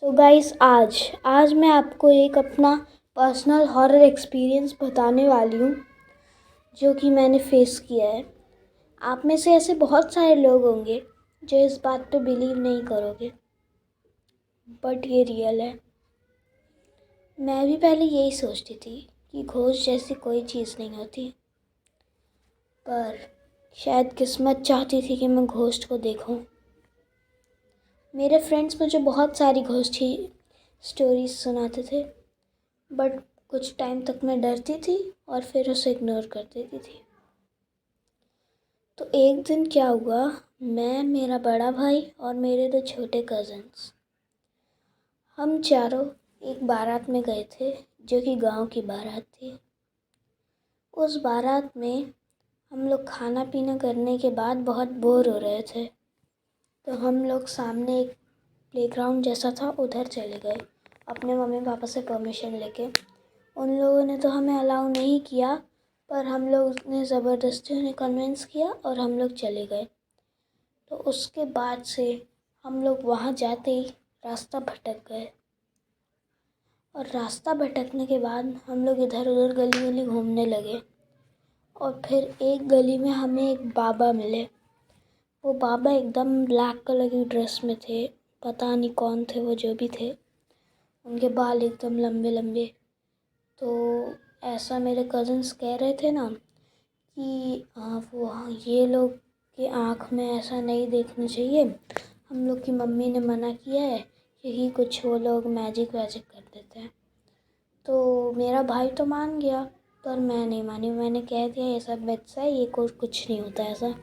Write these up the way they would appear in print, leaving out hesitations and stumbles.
तो गाइस आज मैं आपको एक अपना पर्सनल हॉरर एक्सपीरियंस बताने वाली हूँ जो कि मैंने फेस किया है। आप में से ऐसे बहुत सारे लोग होंगे जो इस बात पे बिलीव नहीं करोगे, बट ये रियल है। मैं भी पहले यही सोचती थी कि घोस्ट जैसी कोई चीज़ नहीं होती, पर शायद किस्मत चाहती थी कि मैं घोस्ट को देखूं। मेरे फ्रेंड्स मुझे बहुत सारी घोस्ट की स्टोरीज सुनाते थे, बट कुछ टाइम तक मैं डरती थी और फिर उसे इग्नोर कर देती थी। तो एक दिन क्या हुआ, मैं, मेरा बड़ा भाई और मेरे 2 छोटे कज़न्स, हम चारों एक बारात में गए थे जो कि गांव की बारात थी। उस बारात में हम लोग खाना पीना करने के बाद बहुत बोर हो रहे थे, तो हम लोग सामने एक प्लेग्राउंड जैसा था, उधर चले गए अपने मम्मी पापा से परमिशन लेके। उन लोगों ने तो हमें अलाउ नहीं किया, पर हम लोग ने ज़बरदस्ती उन्हें कन्विंस किया और हम लोग चले गए। तो उसके बाद से हम लोग वहाँ जाते ही रास्ता भटक गए, और रास्ता भटकने के बाद हम लोग इधर उधर गली गली घूमने लगे, और फिर एक गली में हमें एक बाबा मिले। वो बाबा एकदम ब्लैक कलर की ड्रेस में थे, पता नहीं कौन थे वो, जो भी थे। उनके बाल एकदम लंबे लंबे। तो ऐसा मेरे कज़न्स कह रहे थे ना कि ये लोग की आँख में ऐसा नहीं देखना चाहिए, हम लोग की मम्मी ने मना किया है, यही कुछ वो लोग मैजिक वैजिक कर देते हैं। तो मेरा भाई तो मान गया, पर मैं नहीं मानी। मैंने कह दिया ये सब मिथ्स है, ये कुछ नहीं होता ऐसा।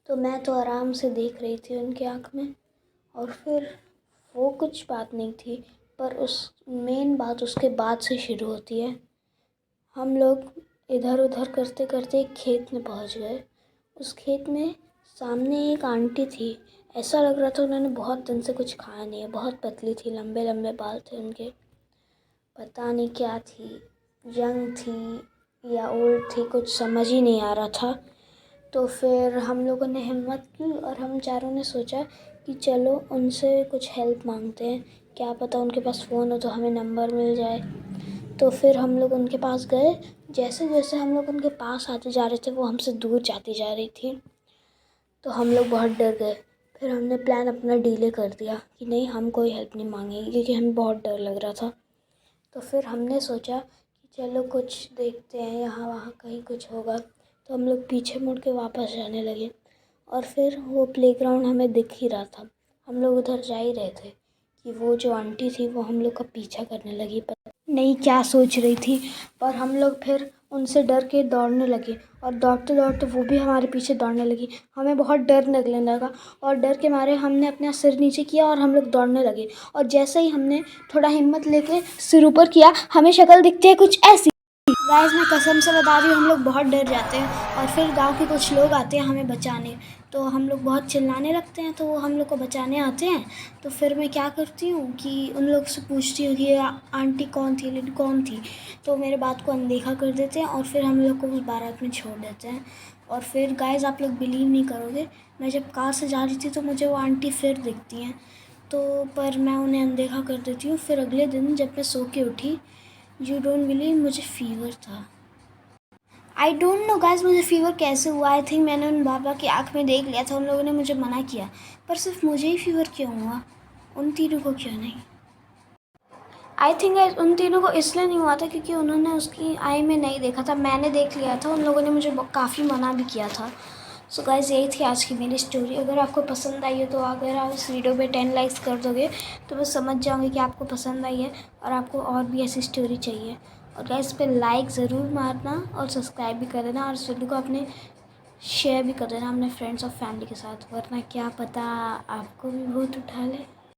तो मैं तो आराम से देख रही थी उनकी आँख में, और फिर वो कुछ बात नहीं थी, पर उस मेन बात उसके बाद से शुरू होती है। हम लोग इधर उधर करते करते एक खेत में पहुंच गए। उस खेत में सामने एक आंटी थी, ऐसा लग रहा था उन्होंने बहुत दिन से कुछ खाया नहीं है। बहुत पतली थी, लंबे लंबे बाल थे उनके, पता नहीं क्या थी, यंग थी या ओल्ड थी, कुछ समझ ही नहीं आ रहा था। तो फिर हम लोगों ने हिम्मत की और हम चारों ने सोचा कि चलो उनसे कुछ हेल्प मांगते हैं, क्या पता उनके पास फ़ोन हो तो हमें नंबर मिल जाए। तो फिर हम लोग उनके पास गए। जैसे जैसे हम लोग उनके पास आते जा रहे थे, वो हमसे दूर जाती जा रही थी, तो हम लोग बहुत डर गए। फिर हमने प्लान अपना डीले कर दिया कि नहीं, हम कोई हेल्प नहीं मांगेंगे, क्योंकि हमें बहुत डर लग रहा था। तो फिर हमने सोचा कि चलो कुछ देखते हैं, यहाँ वहाँ कहीं कुछ होगा। तो हम लोग पीछे मुड़ के वापस जाने लगे, और फिर वो प्लेग्राउंड हमें दिख ही रहा था। हम लोग उधर जा ही रहे थे कि वो जो आंटी थी वो हम लोग का पीछा करने लगी, पर नहीं क्या सोच रही थी। पर हम लोग फिर उनसे डर के दौड़ने लगे, और दौड़ते दौड़ते वो भी हमारे पीछे दौड़ने लगी। हमें बहुत डर लगने लगा, और डर के मारे हमने अपना सिर नीचे किया और हम लोग दौड़ने लगे। और जैसे ही हमने थोड़ा हिम्मत लेके सिर ऊपर किया, हमें शक्ल दिखती है कुछ ऐसी। गाइस मैं कसम से बता रही हूँ, हम लोग बहुत डर जाते हैं, और फिर गांव के कुछ लोग आते हैं हमें बचाने। तो हम लोग बहुत चिल्लाने लगते हैं, तो वो हम लोग को बचाने आते हैं। तो फिर मैं क्या करती हूँ कि उन लोग से पूछती हूँ कि ये आंटी कौन थी, लेडी कौन थी। तो मेरे बात को अनदेखा कर देते हैं, और फिर हम लोग को उस बारात में छोड़ देते हैं। और फिर गाइस आप लोग बिलीव नहीं करोगे, मैं जब कार से जा रही थी तो मुझे वो आंटी फिर दिखती हैं। तो पर मैं उन्हें अनदेखा कर देती हूँ। फिर अगले दिन जब मैं सो के उठी, यू डोंट बिलीव, मुझे फ़ीवर था। आई डोंट नो गाइस मुझे फ़ीवर कैसे हुआ। आई थिंक मैंने उन बाबा की आँख में देख लिया था, उन लोगों ने मुझे मना किया, पर सिर्फ मुझे ही फ़ीवर क्यों हुआ, उन तीनों को क्यों नहीं। आई थिंक उन तीनों को इसलिए नहीं हुआ था क्योंकि उन्होंने उसकी आई में नहीं देखा था, मैंने देख लिया था। उन लोगों ने मुझे काफ़ी मना भी किया था। सो गाइस यही थी आज की मेरी स्टोरी। अगर आपको पसंद आई है तो अगर आप इस वीडियो पे 10 लाइक्स कर दोगे तो मैं समझ जाऊँगी कि आपको पसंद आई है और आपको और भी ऐसी स्टोरी चाहिए। और गाइस पे लाइक ज़रूर मारना और सब्सक्राइब भी कर देना, और इस वीडियो को अपने शेयर भी कर देना अपने फ्रेंड्स और फैमिली के साथ, वरना क्या पता आपको भी भूत उठा ले।